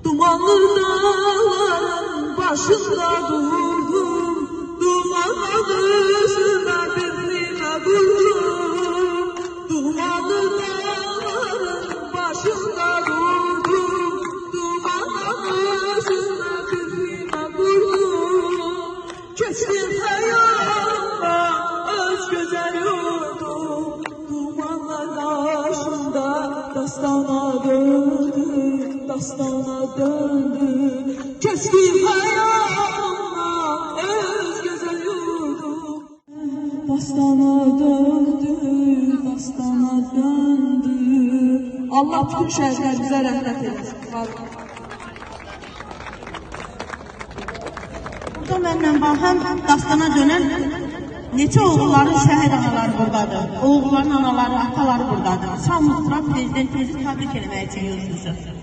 Dumanlı dağların başında durdum, duman adısına birliğine durdum. Dumanlı dağların başında durdum, duman adısına birliğine durdum. Kestim hayalımda öz güzel yurdum, dumanlar başında dastana döndü, dastana döndü. Keskin hayalımda öz güzel yurdum, dastana döndü, dastana döndü. Allah bütün şehirlerimize rahmet eylesin. Burada mənlə həm dastana dönən neçə oğulların şəhid anaları buradadır. Oğulların anaları, ataları buradadır. Sağ olun, prezidentimizi təbrik eləmək üçün yazmışıq.